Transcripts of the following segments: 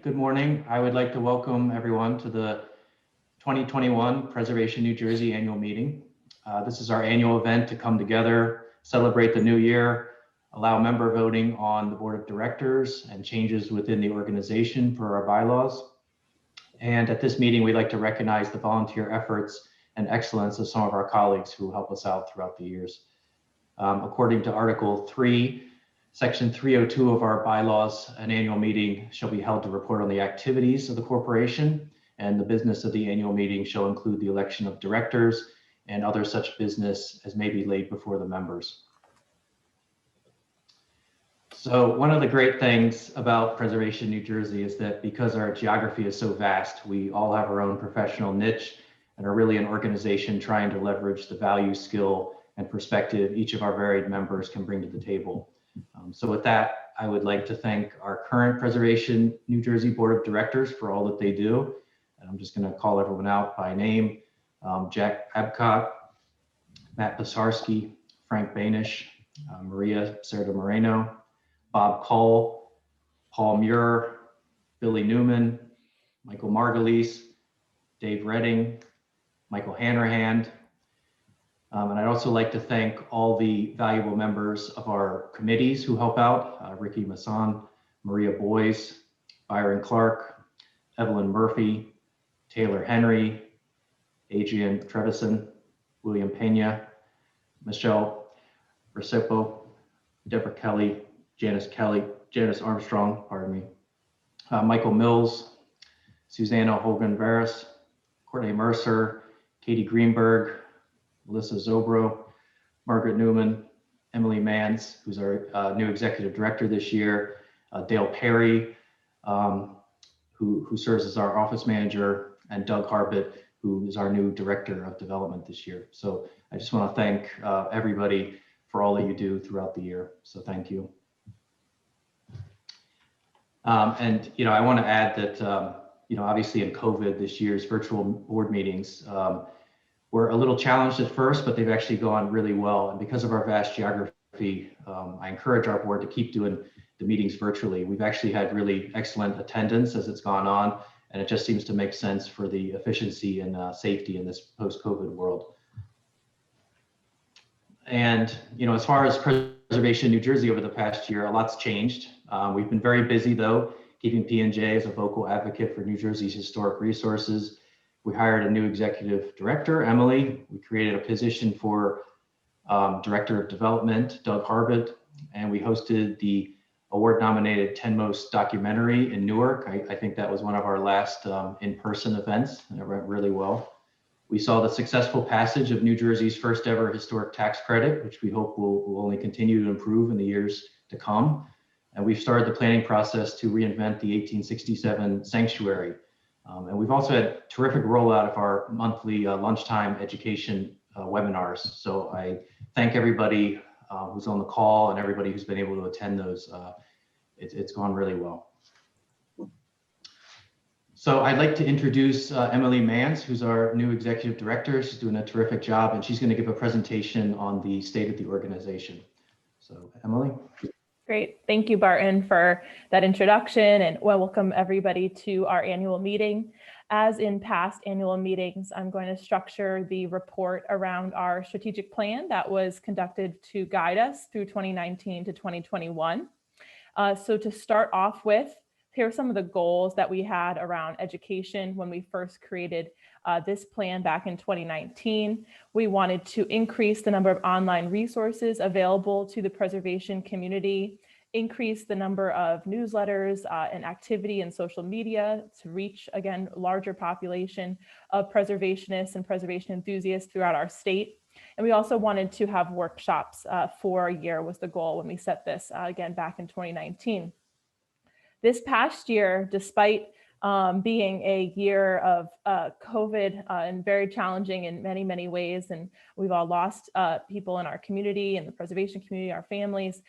Good morning. I would like to welcome everyone to the 2021 Preservation New Jersey annual meeting. This is our annual event to come together, celebrate the new year, allow member voting on the board of directors and changes within the organization per our bylaws. And at this meeting, we'd like to recognize the volunteer efforts and excellence of some of our colleagues who help us out throughout the years. According to Article 3, Section 302 of our bylaws, an annual meeting shall be held to report on the activities of the corporation, and the business of the annual meeting shall include the election of directors and other such business as may be laid before the members. So one of the great things about Preservation New Jersey is that because our geography is so vast, we all have our own professional niche and are really an organization trying to leverage the value, skill, and perspective each of our varied members can bring to the table. So with that, I would like to thank our current Preservation New Jersey Board of Directors for all that they do. And I'm just going to call everyone out by name. Jack Babcock, Matt Pisarski, Frank Banish, Maria Cerda Moreno, Bob Cole, Paul Muir, Billy Newman, Michael Margulies, Dave Redding, Michael Hanrahan. And I'd also like to thank all the valuable members of our committees who help out, Ricky Masson, Maria Boyes, Byron Clark, Evelyn Murphy, Taylor Henry, Adrian Trevison, William Pena, Michelle Recipo, Deborah Kelly, Janice Armstrong, pardon me, Michael Mills, Susanna Hogan Barris, Courtney Mercer, Katie Greenberg, Melissa Zobro, Margaret Newman, Emily Mans, who's our new executive director this year, Dale Perry, who serves as our office manager, and Doug Harbit, who is our new director of development this year. So I just want to thank everybody for all that you do throughout the year. So thank you. And I want to add that obviously in COVID, this year's virtual board meetings were a little challenged at first, but they've actually gone really well. And because of our vast geography, I encourage our board to keep doing the meetings virtually. We've actually had really excellent attendance as it's gone on, and it just seems to make sense for the efficiency and safety in this post-COVID world. And as far as Preservation New Jersey over the past year, a lot's changed. We've been very busy though, keeping P&J as a vocal advocate for New Jersey's historic resources. We hired a new executive director, Emily. We created a position for director of development, Doug Harbit, and we hosted the award-nominated 10 Most documentary in Newark. I think that was one of our last in-person events, and it went really well. We saw the successful passage of New Jersey's first ever historic tax credit, which we hope will only continue to improve in the years to come. And we've started the planning process to reinvent the 1867 sanctuary. And we've also had terrific rollout of our monthly lunchtime education webinars. So I thank everybody who's on the call and everybody who's been able to attend those. It's gone really well. So I'd like to introduce Emily Mans, who's our new executive director. She's doing a terrific job, and she's going to give a presentation on the state of the organization. So Emily. Great. Thank you, Barton, for that introduction, and welcome everybody to our annual meeting. As in past annual meetings, I'm going to structure the report around our strategic plan that was conducted to guide us through 2019 to 2021. So to start off with, here are some of the goals that we had around education when we first created this plan back in 2019. We wanted to increase the number of online resources available to the preservation community, increase the number of newsletters and activity in social media to reach, again, larger population of preservationists and preservation enthusiasts throughout our state. And we also wanted to have workshops for a year was the goal when we set this again back in 2019. This past year, despite being a year of COVID and very challenging in many, many ways, and we've all lost people in our community and the preservation community, our families,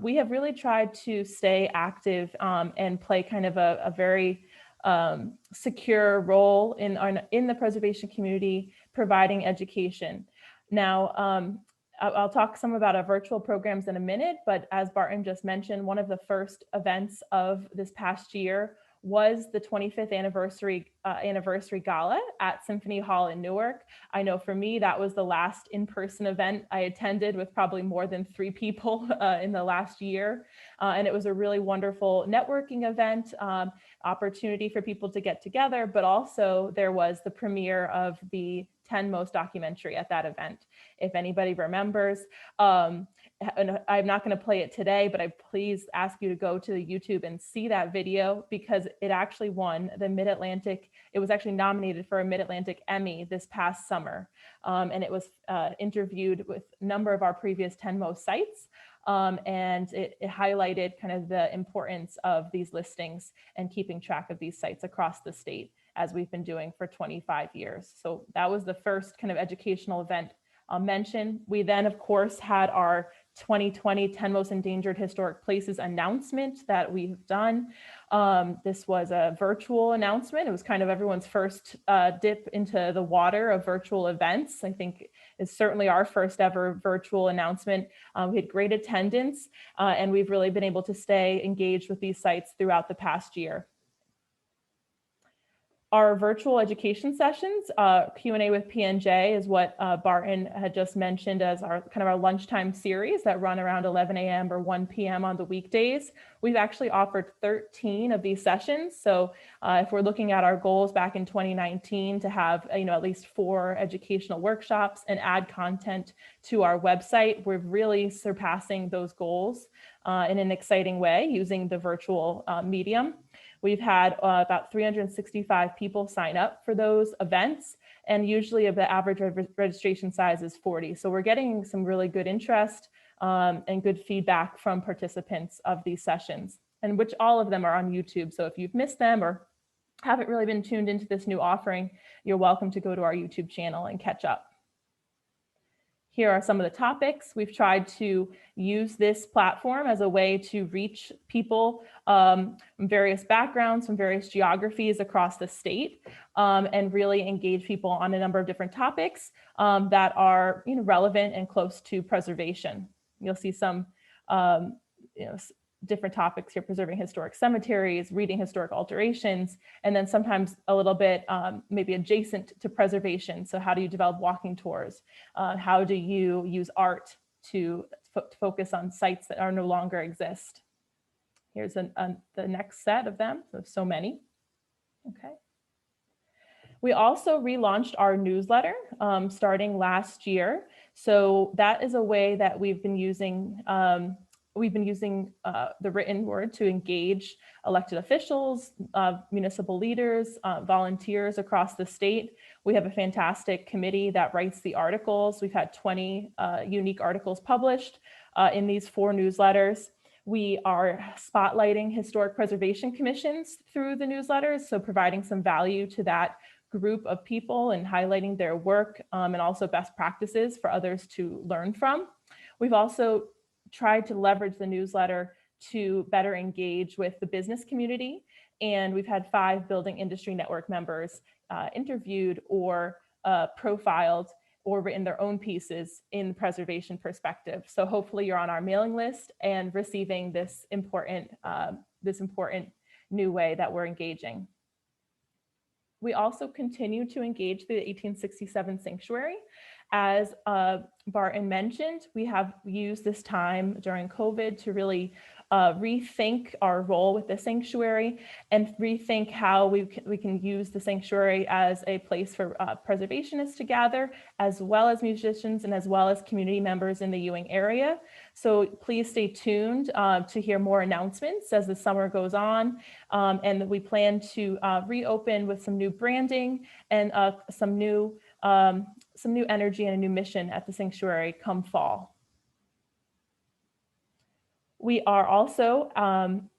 we have really tried to stay active and play kind of a very secure role in the preservation community, providing education. Now, I'll talk some about our virtual programs in a minute, but as Barton just mentioned, one of the first events of this past year was the 25th anniversary gala at Symphony Hall in Newark. I know for me, that was the last in-person event I attended with probably more than 3 people in the last year. And it was a really wonderful networking event, opportunity for people to get together, but also there was the premiere of the 10 Most documentary at that event. If anybody remembers, and I'm not going to play it today, but I please ask you to go to the YouTube and see that video, because it actually won the Mid-Atlantic. It was actually nominated for a Mid-Atlantic Emmy this past summer. And it was interviewed with a number of our previous 10 Most sites. And it highlighted kind of the importance of these listings and keeping track of these sites across the state, as we've been doing for 25 years. So that was the first kind of educational event I'll mention. We then, of course, had our 2020 10 Most Endangered Historic Places announcement that we've done. This was a virtual announcement. It was kind of everyone's first dip into the water of virtual events. I think it's certainly our first ever virtual announcement. We had great attendance, and we've really been able to stay engaged with these sites throughout the past year. Our virtual education sessions, Q&A with PNJ, is what Barton had just mentioned as our kind of our lunchtime series that run around 11 a.m. or 1 p.m. on the weekdays. We've actually offered 13 of these sessions. So if we're looking at our goals back in 2019 to have at least 4 educational workshops and add content to our website, we're really surpassing those goals in an exciting way using the virtual medium. We've had about 365 people sign up for those events, and usually the average registration size is 40. So we're getting some really good interest and good feedback from participants of these sessions, and which all of them are on YouTube. So if you've missed them or haven't really been tuned into this new offering, you're welcome to go to our YouTube channel and catch up. Here are some of the topics. We've tried to use this platform as a way to reach people from various backgrounds, from various geographies across the state, and really engage people on a number of different topics that are relevant and close to preservation. You'll see some different topics here: preserving historic cemeteries, reading historic alterations, and then sometimes a little bit maybe adjacent to preservation. So how do you develop walking tours? How do you use art to focus on sites that are no longer exist? Here's the next set of them. So many. Okay. We also relaunched our newsletter starting last year. So that is a way that we've been using the written word to engage elected officials, municipal leaders, volunteers across the state. We have a fantastic committee that writes the articles. We've had 20 unique articles published in these 4 newsletters. We are spotlighting historic preservation commissions through the newsletters, so providing some value to that group of people and highlighting their work and also best practices for others to learn from. We've also tried to leverage the newsletter to better engage with the business community. And we've had 5 Building Industry Network members interviewed or profiled or written their own pieces in the preservation perspective. So hopefully you're on our mailing list and receiving this important new way that we're engaging. We also continue to engage the 1867 sanctuary. As Barton mentioned, we have used this time during COVID to really rethink our role with the sanctuary and rethink how we can use the sanctuary as a place for preservationists to gather, as well as musicians and as well as community members in the Ewing area. So please stay tuned to hear more announcements as the summer goes on. And we plan to reopen with some new branding and some new energy and a new mission at the sanctuary come fall. We are also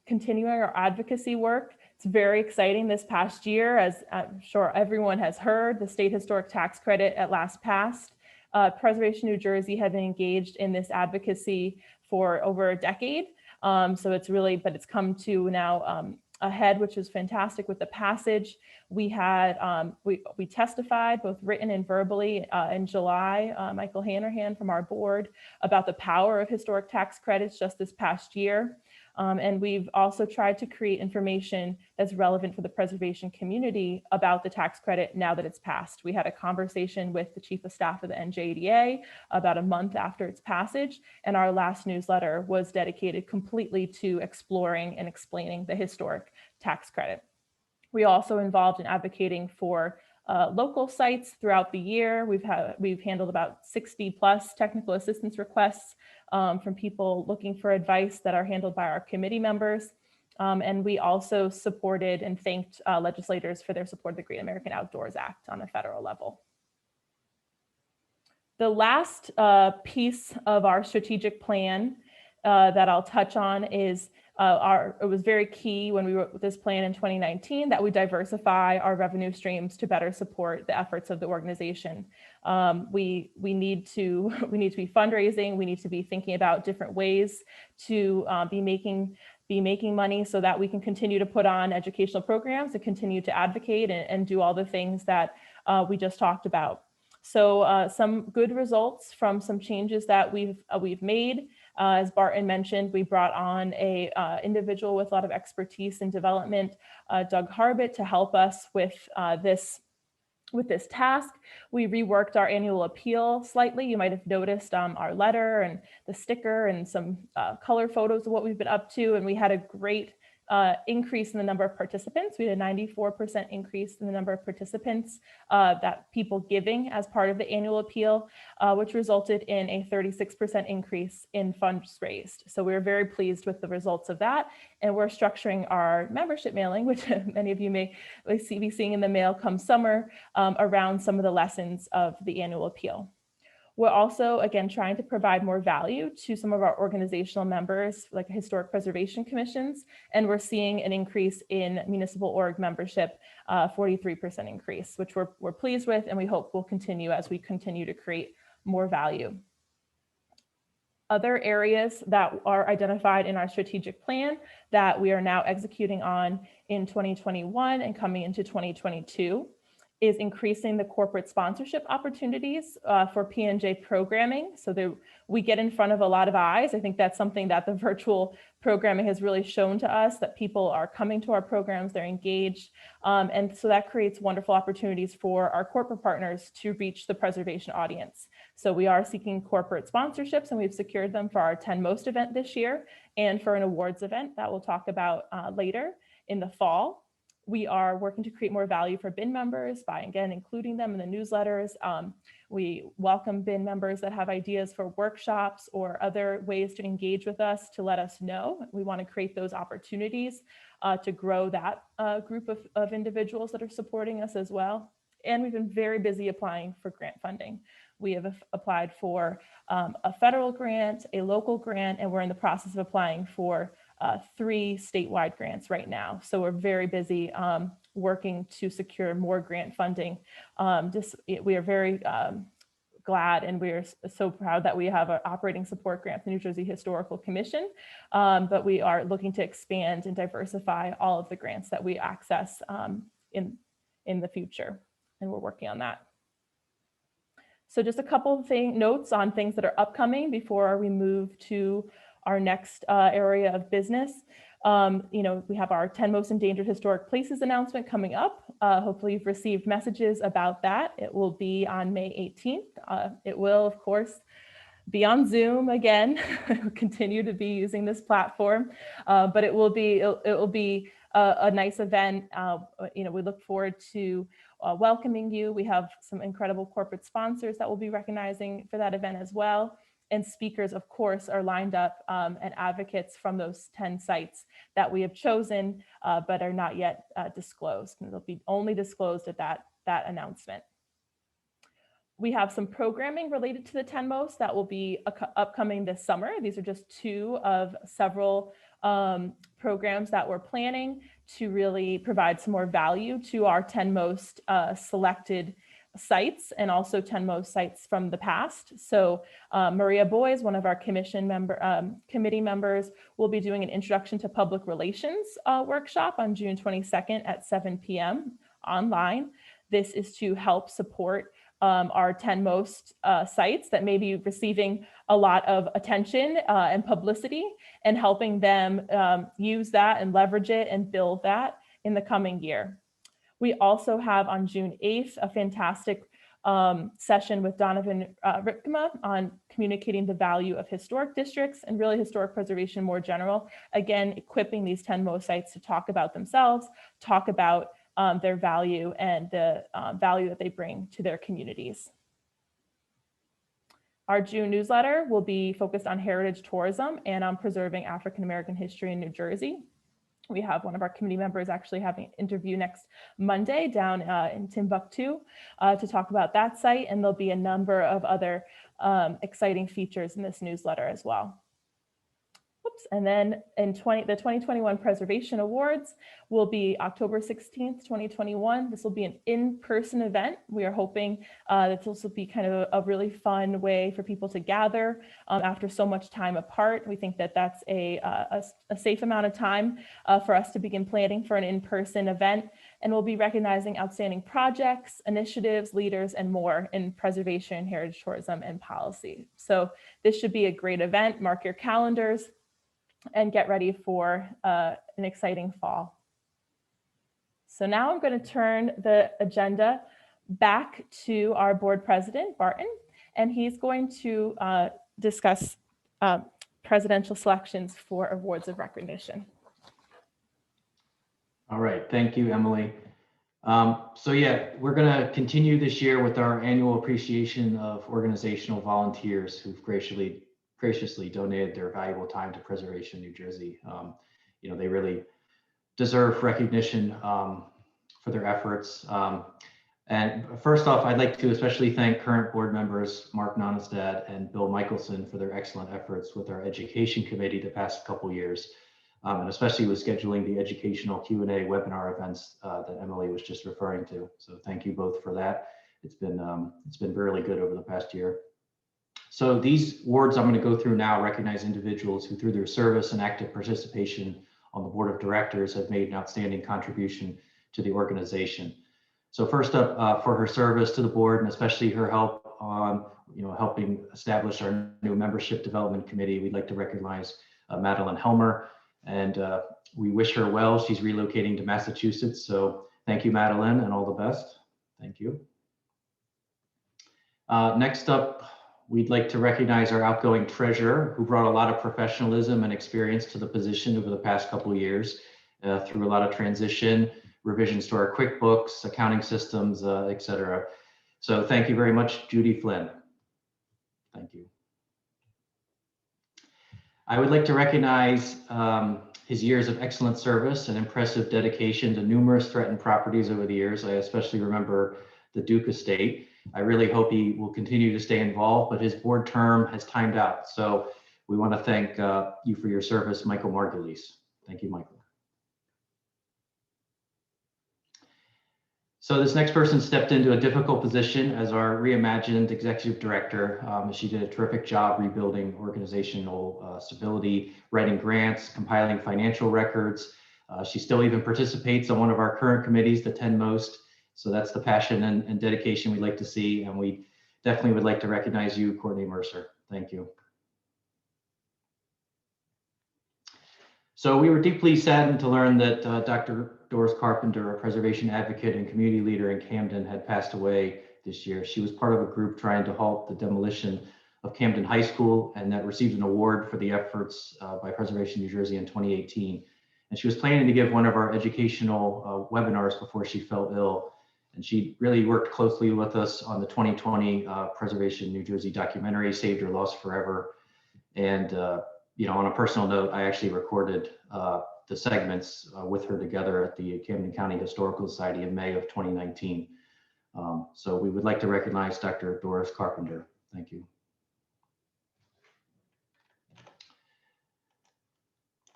continuing our advocacy work. It's very exciting this past year, as I'm sure everyone has heard, the state historic tax credit at last passed. Preservation New Jersey had been engaged in this advocacy for over a decade. So it's come to now ahead, which is fantastic with the passage. We had, we testified both written and verbally in July, Michael Hanrahan from our board, about the power of historic tax credits just this past year. And we've also tried to create information that's relevant for the preservation community about the tax credit now that it's passed. We had a conversation with the Chief of Staff of the NJDA about a month after its passage, and our last newsletter was dedicated completely to exploring and explaining the historic tax credit. We also involved in advocating for local sites throughout the year. We've handled about 60 plus technical assistance requests from people looking for advice that are handled by our committee members. And we also supported and thanked legislators for their support of the Great American Outdoors Act on a federal level. The last piece of our strategic plan that I'll touch on is it was very key when we wrote this plan in 2019 that we diversify our revenue streams to better support the efforts of the organization. We need to be fundraising. We need to be thinking about different ways to be making money so that we can continue to put on educational programs and continue to advocate and do all the things that we just talked about. So some good results from some changes that we've made. As Barton mentioned, we brought on a individual with a lot of expertise in development, Doug Harbit, to help us with this task. We reworked our annual appeal slightly. You might have noticed our letter and the sticker and some color photos of what we've been up to. And we had a great increase in the number of participants. We had a 94% increase in the number of participants, that people giving as part of the annual appeal, which resulted in a 36% increase in funds raised. So we're very pleased with the results of that. And we're structuring our membership mailing, which many of you may be seeing in the mail come summer, around some of the lessons of the annual appeal. We're also, again, trying to provide more value to some of our organizational members, like historic preservation commissions, and we're seeing an increase in municipal org membership, 43% increase, which we're pleased with, and we hope will continue as we continue to create more value. Other areas that are identified in our strategic plan that we are now executing on in 2021 and coming into 2022 is increasing the corporate sponsorship opportunities for P&J programming so that we get in front of a lot of eyes. I think that's something that the virtual programming has really shown to us, that people are coming to our programs, they're engaged. And so that creates wonderful opportunities for our corporate partners to reach the preservation audience. So we are seeking corporate sponsorships, and we've secured them for our 10 Most event this year and for an awards event that we'll talk about later in the fall. We are working to create more value for BIN members by, again, including them in the newsletters. We welcome BIN members that have ideas for workshops or other ways to engage with us to let us know. We want to create those opportunities to grow that group of individuals that are supporting us as well. And we've been very busy applying for grant funding. We have applied for a federal grant, a local grant, and we're in the process of applying for 3 statewide grants right now. So we're very busy working to secure more grant funding. We are very glad, and we are so proud that we have an operating support grant from the New Jersey Historical Commission, but we are looking to expand and diversify all of the grants that we access in the future, and we're working on that. So just a couple of notes on things that are upcoming before we move to our next area of business. We have our 10 Most Endangered Historic Places announcement coming up. Hopefully you've received messages about that. It will be on May 18th. It will, of course, be on Zoom again. We'll continue to be using this platform, but it will be a nice event. We look forward to welcoming you. We have some incredible corporate sponsors that we'll be recognizing for that event as well. And speakers, of course, are lined up and advocates from those 10 sites that we have chosen, but are not yet disclosed. And they'll be only disclosed at that announcement. We have some programming related to the 10 Most that will be upcoming this summer. These are just 2 of several programs that we're planning to really provide some more value to our 10 Most selected sites, and also 10 Most sites from the past. So Maria Boys, one of our committee members, will be doing an Introduction to Public Relations workshop on June 22nd at 7 p.m. online. This is to help support our 10 most sites that may be receiving a lot of attention and publicity, and helping them use that and leverage it and build that in the coming year. We also have on June 8th a fantastic session with Donovan Ripkema on communicating the value of historic districts and really historic preservation more general. Again, equipping these 10 most sites to talk about themselves, talk about their value and the value that they bring to their communities. Our June newsletter will be focused on heritage tourism and on preserving African American history in New Jersey. We have one of our committee members actually having an interview next Monday down in Timbuktu to talk about that site, and there'll be a number of other exciting features in this newsletter as well. Oops. And then in the 2021 Preservation Awards will be October 16th, 2021. This will be an in-person event. We are hoping that this will be kind of a really fun way for people to gather after so much time apart. We think that that's a safe amount of time for us to begin planning for an in-person event. And we'll be recognizing outstanding projects, initiatives, leaders, and more in preservation, heritage tourism, and policy. So this should be a great event. Mark your calendars and get ready for an exciting fall. So now I'm going to turn the agenda back to our board president, Barton, and he's going to discuss presidential selections for awards of recognition. All right, thank you, Emily. So yeah, we're going to continue this year with our annual appreciation of organizational volunteers who've graciously donated their valuable time to Preservation New Jersey. You know, they really deserve recognition for their efforts. And first off, I'd like to especially thank current board members, Mark Nonestad and Bill Michelson, for their excellent efforts with our education committee the past couple years, and especially with scheduling the educational Q&A webinar events that Emily was just referring to. So thank you both for that. It's been really good over the past year. So these awards I'm going to go through now recognize individuals who, through their service and active participation on the board of directors, have made an outstanding contribution to the organization. So first up, for her service to the board and especially her help on helping establish our new membership development committee, we'd like to recognize Madeline Helmer, and we wish her well. She's relocating to Massachusetts, so thank you, Madeline, and all the best. Thank you. Next up, we'd like to recognize our outgoing treasurer, who brought a lot of professionalism and experience to the position over the past couple of years through a lot of transition, revisions to our QuickBooks, accounting systems, et cetera. So thank you very much, Judy Flynn. Thank you. I would like to recognize his years of excellent service and impressive dedication to numerous threatened properties over the years. I especially remember the Duke Estate. I really hope he will continue to stay involved, but his board term has timed out. So we want to thank you for your service, Michael Margulies. Thank you, Michael. So this next person stepped into a difficult position as our reimagined executive director. She did a terrific job rebuilding organizational stability, writing grants, compiling financial records. She still even participates on one of our current committees, the 10 Most. So that's the passion and dedication we'd like to see. And we definitely would like to recognize you, Courtney Mercer. Thank you. So we were deeply saddened to learn that Dr. Doris Carpenter, a preservation advocate and community leader in Camden, had passed away this year. She was part of a group trying to halt the demolition of Camden High School, and that received an award for the efforts by Preservation New Jersey in 2018. And she was planning to give one of our educational webinars before she fell ill. And she really worked closely with us on the 2020 Preservation New Jersey documentary, Saved or Lost Forever. And on a personal note, I actually recorded the segments with her together at the Camden County Historical Society in May of 2019. So we would like to recognize Dr. Doris Carpenter. Thank you.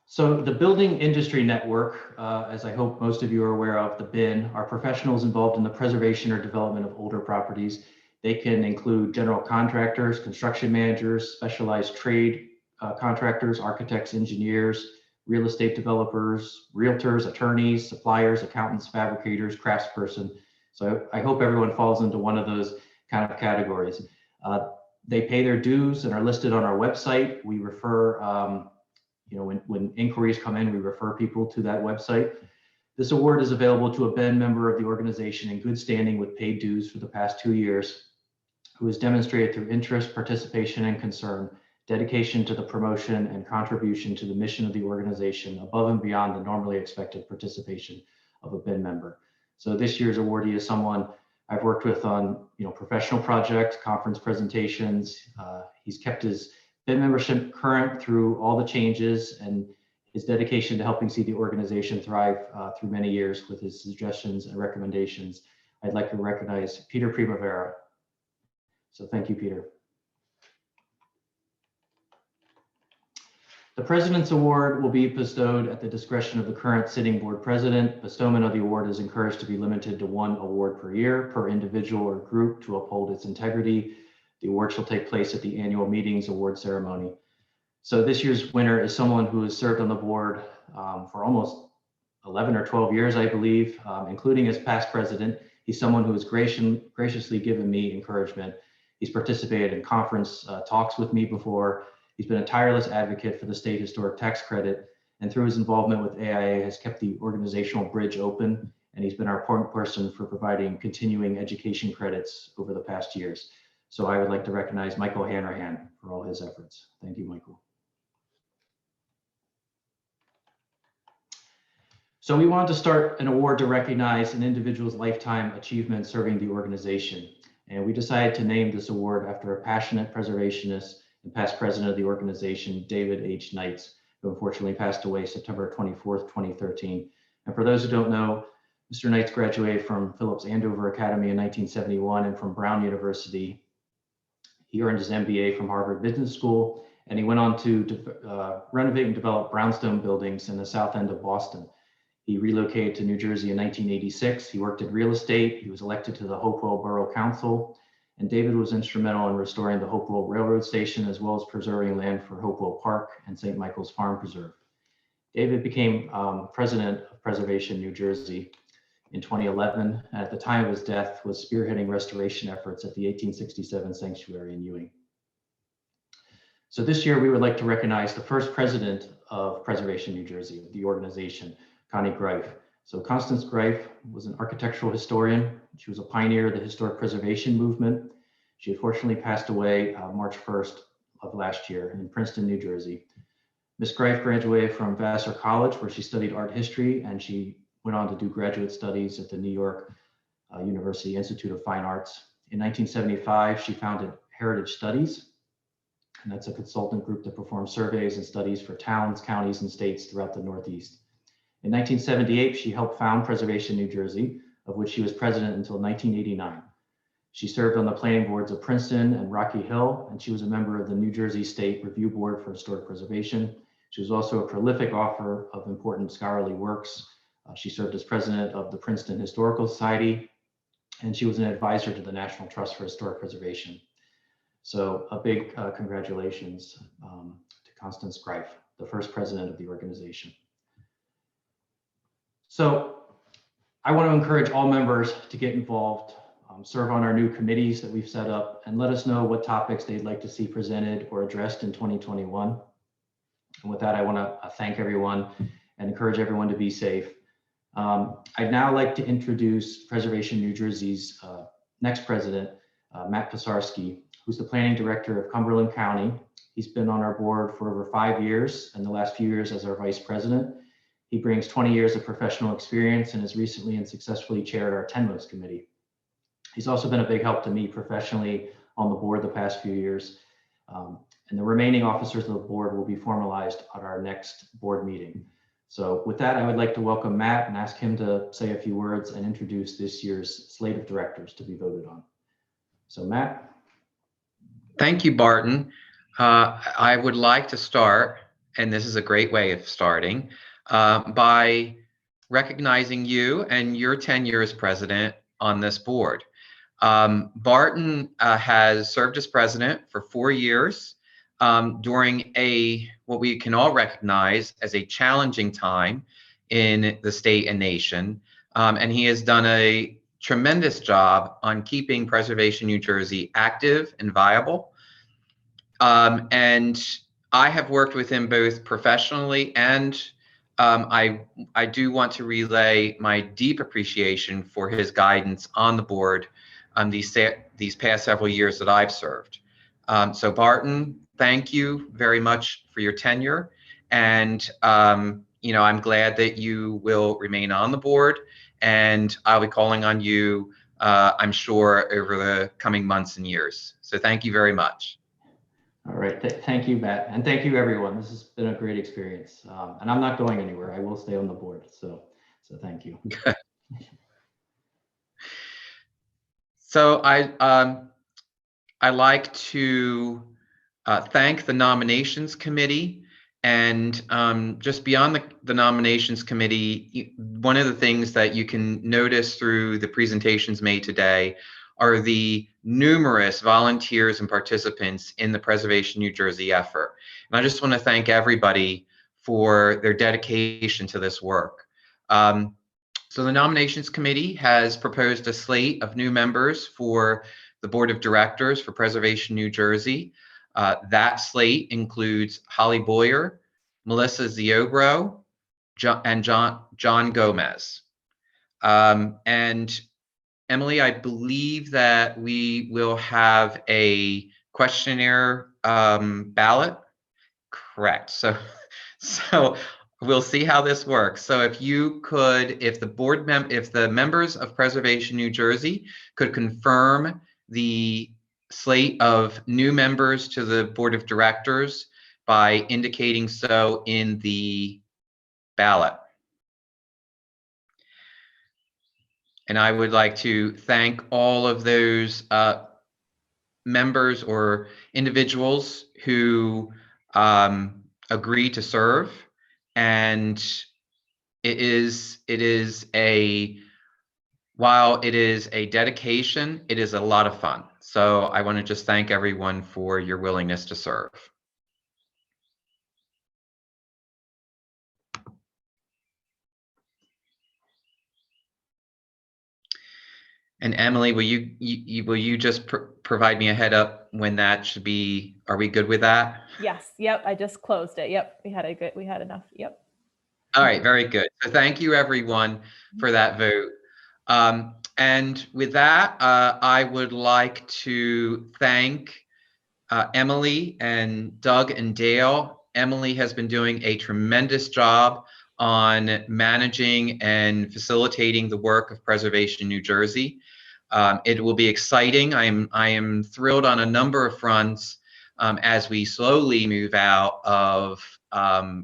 So the Building Industry Network, as I hope most of you are aware of, the BIN, are professionals involved in the preservation or development of older properties. They can include general contractors, construction managers, specialized trade contractors, architects, engineers, real estate developers, realtors, attorneys, suppliers, accountants, fabricators, craftsperson. So I hope everyone falls into one of those kind of categories. They pay their dues and are listed on our website. We refer, when inquiries come in, we refer people to that website. This award is available to a been member of the organization in good standing with paid dues for the past 2 years, who has demonstrated through interest, participation, and concern, dedication to the promotion and contribution to the mission of the organization above and beyond the normally expected participation of a been member. So this year's awardee is someone I've worked with on professional projects, conference presentations. He's kept his been membership current through all the changes, and his dedication to helping see the organization thrive through many years with his suggestions and recommendations. I'd like to recognize Peter Primavera. So thank you, Peter. The President's Award will be bestowed at the discretion of the current sitting board president. Bestowment of the award is encouraged to be limited to 1 award per year per individual or group to uphold its integrity. The award shall take place at the annual meetings award ceremony. So this year's winner is someone who has served on the board for almost 11 or 12 years, I believe, including as past president. He's someone who has graciously given me encouragement. He's participated in conference talks with me before. He's been a tireless advocate for the state historic tax credit, and through his involvement with AIA has kept the organizational bridge open, and he's been our point person for providing continuing education credits over the past years. So I would like to recognize Michael Hanrahan for all his efforts. Thank you, Michael. So we wanted to start an award to recognize an individual's lifetime achievement serving the organization. And we decided to name this award after a passionate preservationist and past president of the organization, David H. Knights, who unfortunately passed away September 24th, 2013. And for those who don't know, Mr. Knights graduated from Phillips Andover Academy in 1971 and from Brown University. He earned his MBA from Harvard Business School, and he went on to renovate and develop brownstone buildings in the South End of Boston. He relocated to New Jersey in 1986. He worked in real estate. He was elected to the Hopewell Borough Council, and David was instrumental in restoring the Hopewell Railroad Station, as well as preserving land for Hopewell Park and St. Michael's Farm Preserve. David became president of Preservation New Jersey in 2011, and at the time of his death was spearheading restoration efforts at the 1867 sanctuary in Ewing. So this year we would like to recognize the first president of Preservation New Jersey, the organization, Connie Greif. So Constance Greif was an architectural historian. She was a pioneer of the historic preservation movement. She unfortunately passed away March 1st of last year in Princeton, New Jersey. Ms. Greif graduated from Vassar College, where she studied art history, and she went on to do graduate studies at the New York University Institute of Fine Arts. In 1975, she founded Heritage Studies, and that's a consultant group that performs surveys and studies for towns, counties, and states throughout the Northeast. In 1978, she helped found Preservation New Jersey, of which she was president until 1989. She served on the planning boards of Princeton and Rocky Hill, and she was a member of the New Jersey State Review Board for Historic Preservation. She was also a prolific author of important scholarly works. She served as president of the Princeton Historical Society, and she was an advisor to the National Trust for Historic Preservation. So a big congratulations to Constance Greif, the first president of the organization. So I want to encourage all members to get involved, serve on our new committees that we've set up, and let us know what topics they'd like to see presented or addressed in 2021. And with that, I want to thank everyone and encourage everyone to be safe. I'd now like to introduce Preservation New Jersey's next president, Matt Pisarski, who's the planning director of Cumberland County. He's been on our board for over 5 years, and the last few years as our vice president. He brings 20 years of professional experience and has recently and successfully chaired our TENMOS committee. He's also been a big help to me professionally on the board the past few years. And the remaining officers of the board will be formalized at our next board meeting. So with that, I would like to welcome Matt and ask him to say a few words and introduce this year's slate of directors to be voted on. So Matt. Thank you, Barton. I would like to start, and this is a great way of starting, by recognizing you and your tenure as president on this board. Barton has served as president for 4 years during what we can all recognize as a challenging time in the state and nation. And he has done a tremendous job on keeping Preservation New Jersey active and viable. And I have worked with him both professionally and I do want to relay my deep appreciation for his guidance on the board these past several years that I've served. So Barton, thank you very much for your tenure. And, I'm glad that you will remain on the board, and I'll be calling on you, I'm sure, over the coming months and years. So thank you very much. All right. Thank you, Matt. And thank you, everyone. This has been a great experience. And I'm not going anywhere. I will stay on the board. So thank you. So I like to thank the nominations committee. And just beyond the nominations committee, one of the things that you can notice through the presentations made today are the numerous volunteers and participants in the Preservation New Jersey effort. And I just want to thank everybody for their dedication to this work. So the nominations committee has proposed a slate of new members for the board of directors for Preservation New Jersey. That slate includes Holly Boyer, Melissa Ziobro, and John Gomez. And Emily, I believe that we will have a questionnaire ballot. Correct. So we'll see how this works. So if the members of Preservation New Jersey could confirm the slate of new members to the board of directors by indicating so in the ballot. And I would like to thank all of those members or individuals who agree to serve. And while it is a dedication, it is a lot of fun. So I want to just thank everyone for your willingness to serve. And Emily, will you just provide me a head up when that should be? Are we good with that? Yes. Yep. I just closed it. Yep. We had enough. Yep. All right. Very good. So thank you everyone for that vote. And with that, I would like to thank Emily and Doug and Dale. Emily has been doing a tremendous job on managing and facilitating the work of Preservation New Jersey. It will be exciting. I am thrilled on a number of fronts as we slowly move out of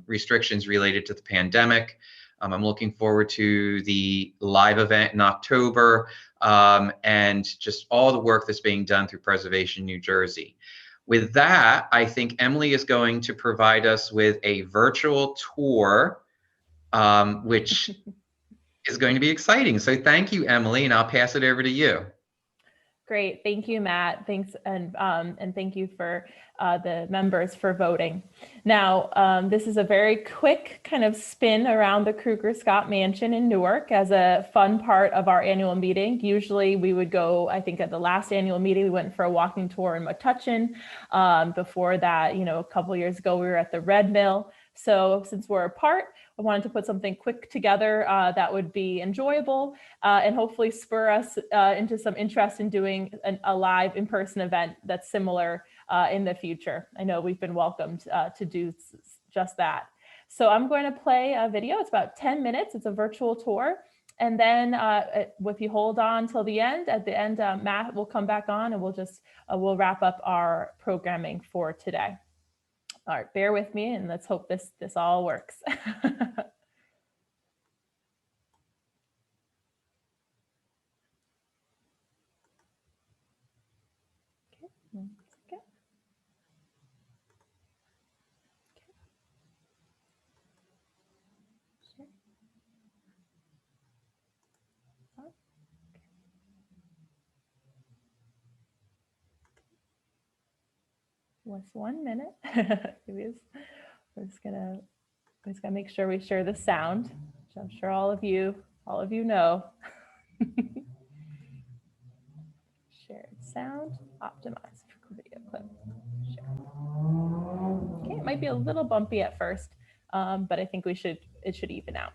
restrictions related to the pandemic. I'm looking forward to the live event in October and just all the work that's being done through Preservation New Jersey. With that, I think Emily is going to provide us with a virtual tour, which is going to be exciting. So thank you, Emily, and I'll pass it over to you. Great. Thank you, Matt. Thanks. And thank you for the members for voting. Now, this is a very quick kind of spin around the Kruger-Scott Mansion in Newark as a fun part of our annual meeting. Usually we would go, I think at the last annual meeting, we went for a walking tour in Metuchen. Before that, a couple of years ago, we were at the Red Mill. So since we're apart, I wanted to put something quick together that would be enjoyable and hopefully spur us into some interest in doing a live in-person event that's similar in the future. I know we've been welcomed to do just that. So I'm going to play a video. It's about 10 minutes. It's a virtual tour. And then if you hold on till the end, at the end, Matt will come back on and we'll wrap up our programming for today. All right, bear with me and let's hope this all works. Just 1 minute. We're just gonna make sure we share the sound, which I'm sure all of you know. sound, optimize for video clip, share. Okay, it might be a little bumpy at first, but I think it should even out.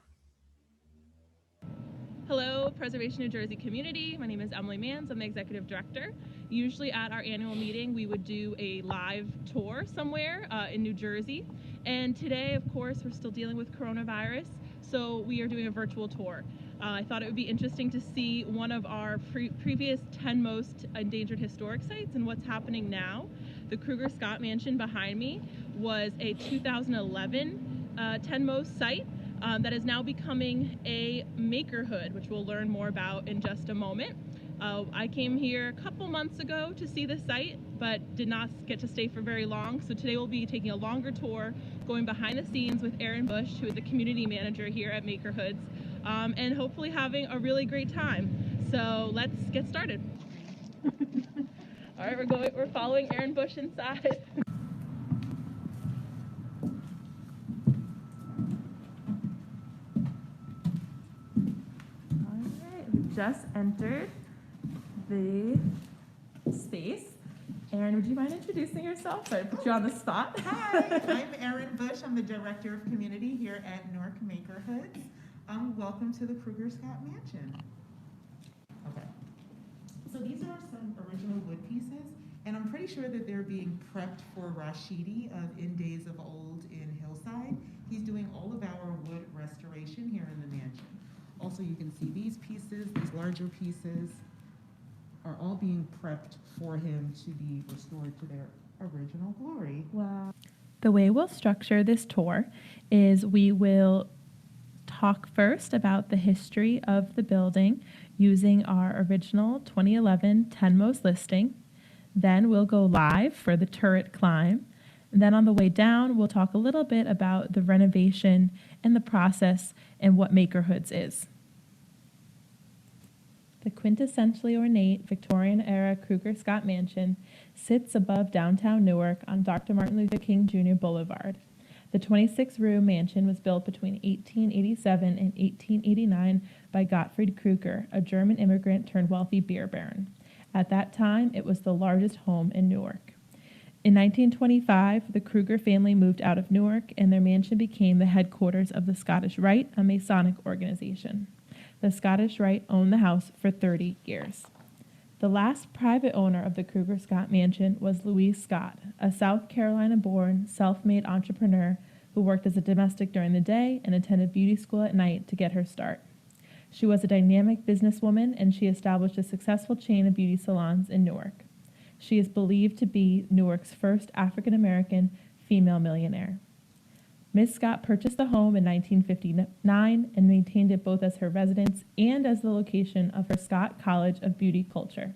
Hello, Preservation New Jersey community. My name is Emily Manns. I'm the executive director. Usually at our annual meeting, we would do a live tour somewhere in New Jersey. And today, of course, we're still dealing with coronavirus, so we are doing a virtual tour. I thought it would be interesting to see one of our previous 10 most endangered historic sites and what's happening now. The Kruger Scott Mansion behind me was a 2011 10 most site. That is now becoming a makerhood, which we'll learn more about in just a moment. I came here a couple months ago to see the site, but did not get to stay for very long. So today we'll be taking a longer tour, going behind the scenes with Erin Bush, who is the community manager here at Makerhoods, and hopefully having a really great time. So let's get started. All right, we're following Erin Bush inside. Just entered the space. Erin, would you mind introducing yourself? Sorry to put you on the spot. Hi, I'm Erin Bush. I'm the Director of Community here at Newark Makerhoods. Welcome to the Kruger Scott Mansion. Okay. So these are some original wood pieces, and I'm pretty sure that they're being prepped for Rashidi of In Days of Old in Hillside. He's doing all of our wood restoration here in the mansion. Also, you can see these pieces, these larger pieces, are all being prepped for him to be restored to their original glory. Wow. The way we'll structure this tour is we will talk first about the history of the building using our original 2011 10 most listing. Then we'll go live for the turret climb. And then on the way down, we'll talk a little bit about the renovation and the process and what Makerhoods is. The quintessentially ornate Victorian-era Kruger Scott Mansion sits above downtown Newark on Dr. Martin Luther King Jr. Boulevard. The 26-room mansion was built between 1887 and 1889 by Gottfried Kruger, a German immigrant turned wealthy beer baron. At that time, it was the largest home in Newark. In 1925, the Kruger family moved out of Newark, and their mansion became the headquarters of the Scottish Rite, a Masonic organization. The Scottish Rite owned the house for 30 years. The last private owner of the Kruger Scott Mansion was Louise Scott, a South Carolina-born, self-made entrepreneur who worked as a domestic during the day and attended beauty school at night to get her start. She was a dynamic businesswoman, and she established a successful chain of beauty salons in Newark. She is believed to be Newark's first African-American female millionaire. Ms. Scott purchased the home in 1959 and maintained it both as her residence and as the location of her Scott College of Beauty Culture.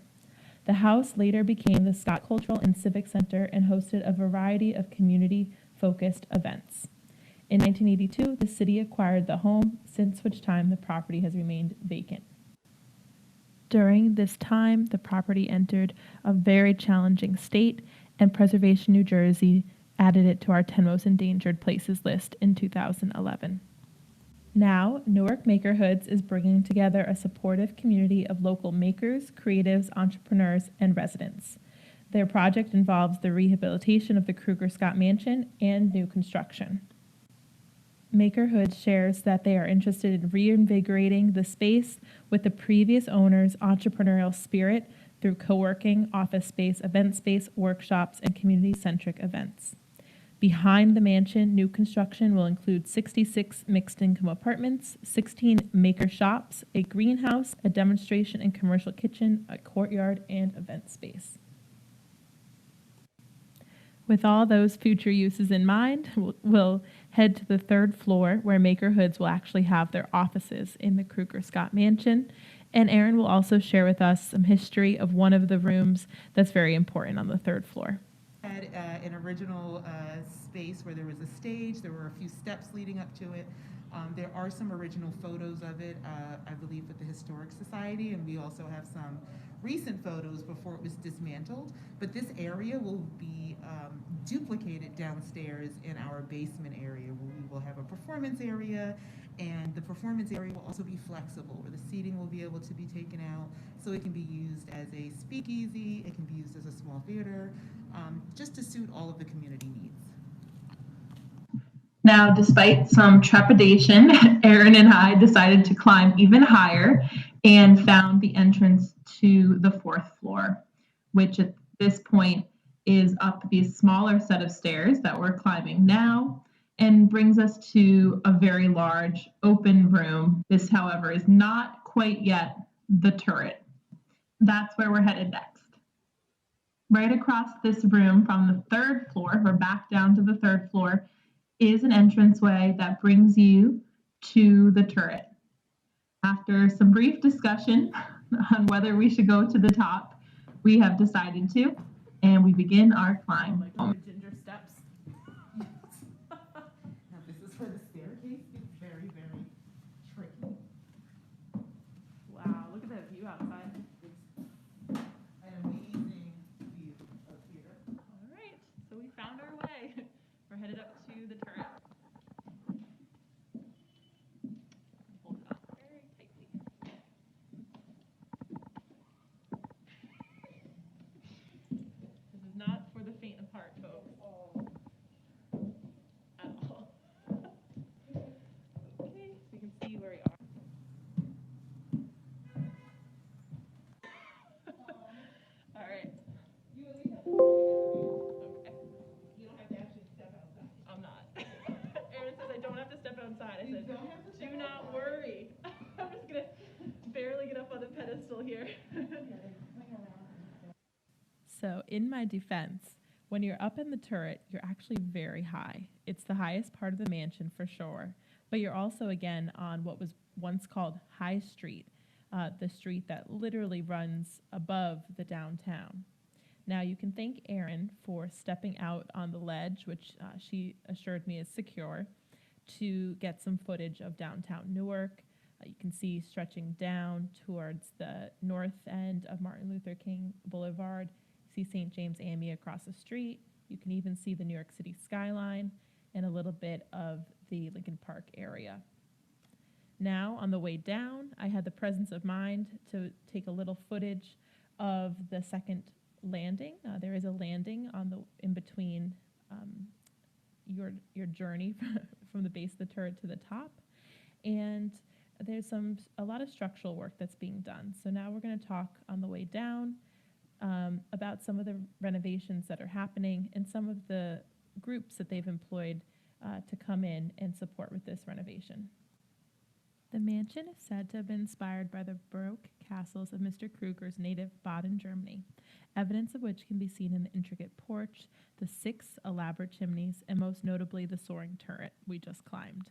The house later became the Scott Cultural and Civic Center and hosted a variety of community-focused events. In 1982, the city acquired the home, since which time the property has remained vacant. During this time, the property entered a very challenging state, and Preservation New Jersey added it to our 10 most endangered places list in 2011. Now, Newark Makerhoods is bringing together a supportive community of local makers, creatives, entrepreneurs, and residents. Their project involves the rehabilitation of the Kruger Scott Mansion and new construction. Makerhoods shares that they are interested in reinvigorating the space with the previous owner's entrepreneurial spirit through co-working, office space, event space, workshops, and community-centric events. Behind the mansion, new construction will include 66 mixed-income apartments, 16 maker shops, a greenhouse, a demonstration and commercial kitchen, a courtyard, and event space. With all those future uses in mind, we'll head to the third floor where Makerhoods will actually have their offices in the Kruger Scott Mansion. And Erin will also share with us some history of one of the rooms that's very important on the third floor. Had an original space where there was a stage. There were a few steps leading up to it. There are some original photos of it, I believe, with the Historic Society, and we also have some recent photos before it was dismantled. But this area will be duplicated downstairs in our basement area, where we will have a performance area And the performance area will also be flexible, where the seating will be able to be taken out, so it can be used as a speakeasy, it can be used as a small theater, just to suit all of the community needs. Now, despite some trepidation, Erin and I decided to climb even higher and found the entrance to the 4th floor, which at this point is up these smaller set of stairs that we're climbing now and brings us to a very large open room. This, however, is not quite yet the turret. That's where we're headed next. Right across this room from the 3rd floor, we're back down to the 3rd floor, is an entranceway that brings you to the turret. After some brief discussion on whether we should go to the top, we have decided to, and we begin our climb. Like ginger steps. Now, this is where the staircase gets very, very tricky. Wow, look at that view outside. It's an amazing view of here. All right, so we found our way. We're headed up to the turret. Hold it on very tightly. This is not for the faint of heart, folks. At all. Okay, so you can see where we are. All right. You at least have to tell me Okay. you don't have to actually step outside. I'm not. Erin says I don't have to step outside. I You said, don't have to do step not outside. worry. I'm just gonna barely get up on the pedestal here. So in my defense, when you're up in the turret, you're actually very high. It's the highest part of the mansion for sure, but you're also again on what was once called High Street, the street that literally runs above the downtown. Now you can thank Erin for stepping out on the ledge, which she assured me is secure, to get some footage of downtown Newark. You can see stretching down towards the north end of Martin Luther King Boulevard. You see St. James Amie across the street. You can even see the New York City skyline and a little bit of the Lincoln Park area. Now, on the way down, I had the presence of mind to take a little footage of the second landing. There is a landing on the in between your journey from the base of the turret to the top, and there's a lot of structural work that's being done. So now we're going to talk on the way down about some of the renovations that are happening and some of the groups that they've employed to come in and support with this renovation. The mansion is said to have been inspired by the Baroque castles of Mr. Kruger's native Baden, Germany, evidence of which can be seen in the intricate porch, the 6 elaborate chimneys, and most notably the soaring turret we just climbed.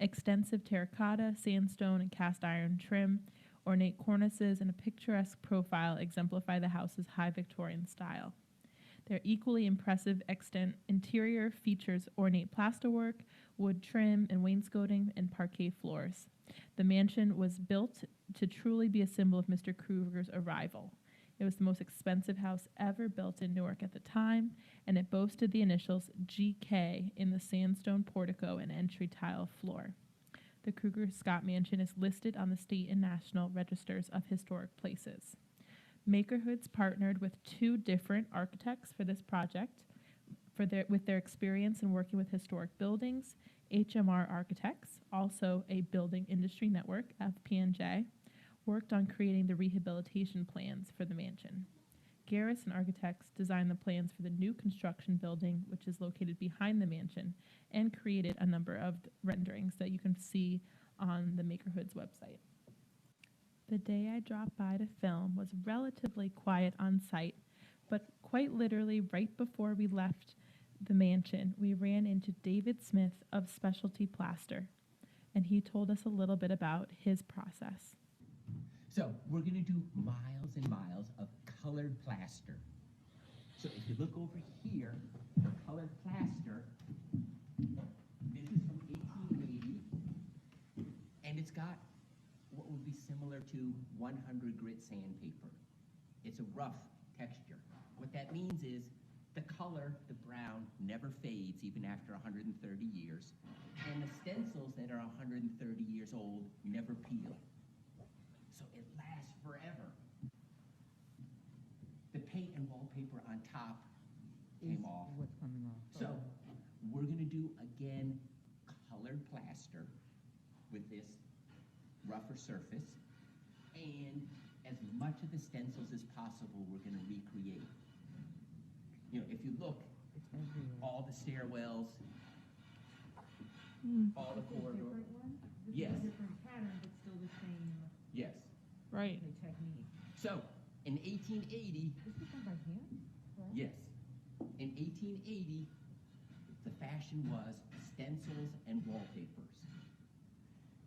Extensive terracotta, sandstone, and cast iron trim, ornate cornices, and a picturesque profile exemplify the house's high Victorian style. Their equally impressive interior features ornate plasterwork, wood trim and wainscoting, and parquet floors. The mansion was built to truly be a symbol of Mr. Kruger's arrival. It was the most expensive house ever built in Newark at the time, and it boasted the initials GK in the sandstone portico and entry tile floor. The Kruger-Scott Mansion is listed on the state and national registers of historic places. Makerhoods partnered with 2 different architects for this project. With their experience in working with historic buildings, HMR Architects, also a building industry network, FP&J, worked on creating the rehabilitation plans for the mansion. Garrison Architects designed the plans for the new construction building, which is located behind the mansion, and created a number of renderings that you can see on the Makerhoods website. The day I dropped by to film was relatively quiet on site, but quite literally right before we left the mansion, we ran into David Smith of Specialty Plaster, and he told us a little bit about his process. So we're going to do miles and miles of colored plaster. So if you look over here, the colored plaster, this is from 1880, and it's got what would be similar to 100 grit sandpaper. It's a rough texture. What that means is The color, the brown, never fades even after 130 years. And the stencils that are 130 years old never peel. So it lasts forever. The paint and wallpaper on top came off. What's coming off? So we're gonna do, again, colored plaster with this rougher surface. And as much of the stencils as possible, we're gonna recreate. You know, if you look, It's everywhere. all the stairwells, all the corridors. This Yes. is a different pattern, but still the same Yes. Right. technique. So in 1880, This was done by hand? yes, in 1880, the fashion was stencils and wallpapers.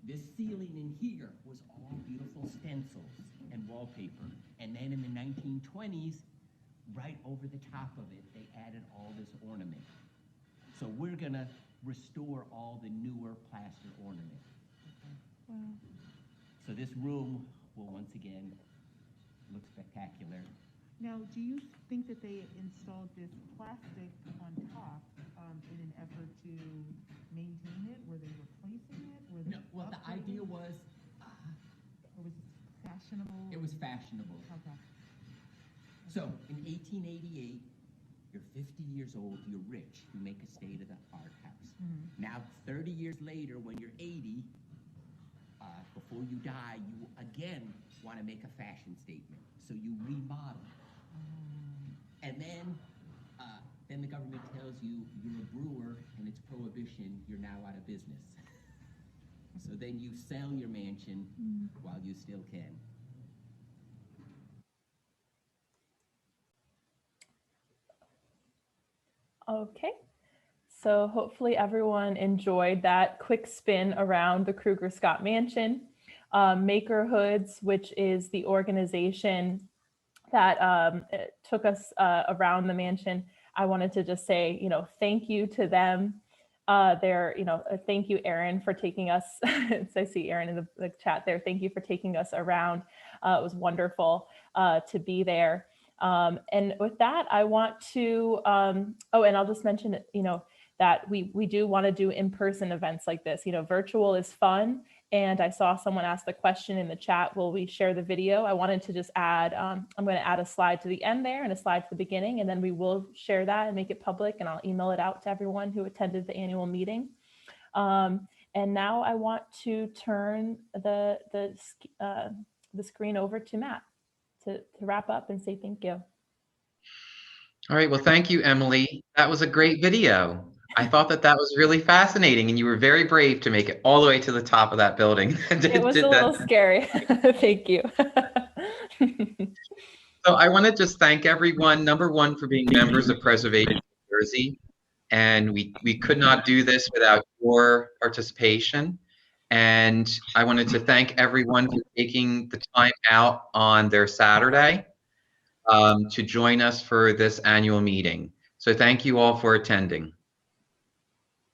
This ceiling in here was all beautiful stencils and wallpaper. And then in the 1920s, right over the top of it, they added all this ornament. So we're gonna restore all the newer plaster ornament. Wow. So this room will once again look spectacular. Now, do you think that they installed this plastic on top in an effort to maintain it? Were they replacing it? Were they No, well, the upgrading idea it? was, Or was it fashionable? it was fashionable. Okay. So in 1888, you're 50 years old, you're rich, you make a state-of-the-art house. Now, 30 years later, when you're 80, before you die, you again want to make a fashion statement. So you remodel. And then the government tells you you're a brewer and it's prohibition, you're now out of business. So then you sell your mansion while you still can. Okay, so hopefully everyone enjoyed that quick spin around the Kruger Scott Mansion. Maker Hoods, which is the organization that took us around the mansion. I wanted to just say, thank you to them. Thank you, Erin, for taking us. So I see Erin in the chat there. Thank you for taking us around. It was wonderful to be there. And with that, I want to, and I'll just mention, that we do want to do in-person events like this. Virtual is fun. And I saw someone ask the question in the chat, will we share the video? I wanted to just add, I'm going to add a slide to the end there and a slide to the beginning, and then we will share that and make it public, and I'll email it out to everyone who attended the annual meeting. And now I want to turn the screen over to Matt to wrap up and say thank you. All right, well, thank you, Emily. That was a great video. I thought that was really fascinating, and you were very brave to make it all the way to the top of that building. It was a little scary. Thank you. So I want to just thank everyone, number one, for being members of Preservation New Jersey. And we could not do this without your participation. And I wanted to thank everyone for taking the time out on their Saturday to join us for this annual meeting. So thank you all for attending.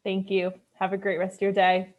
Thank you. Have a great rest of your day.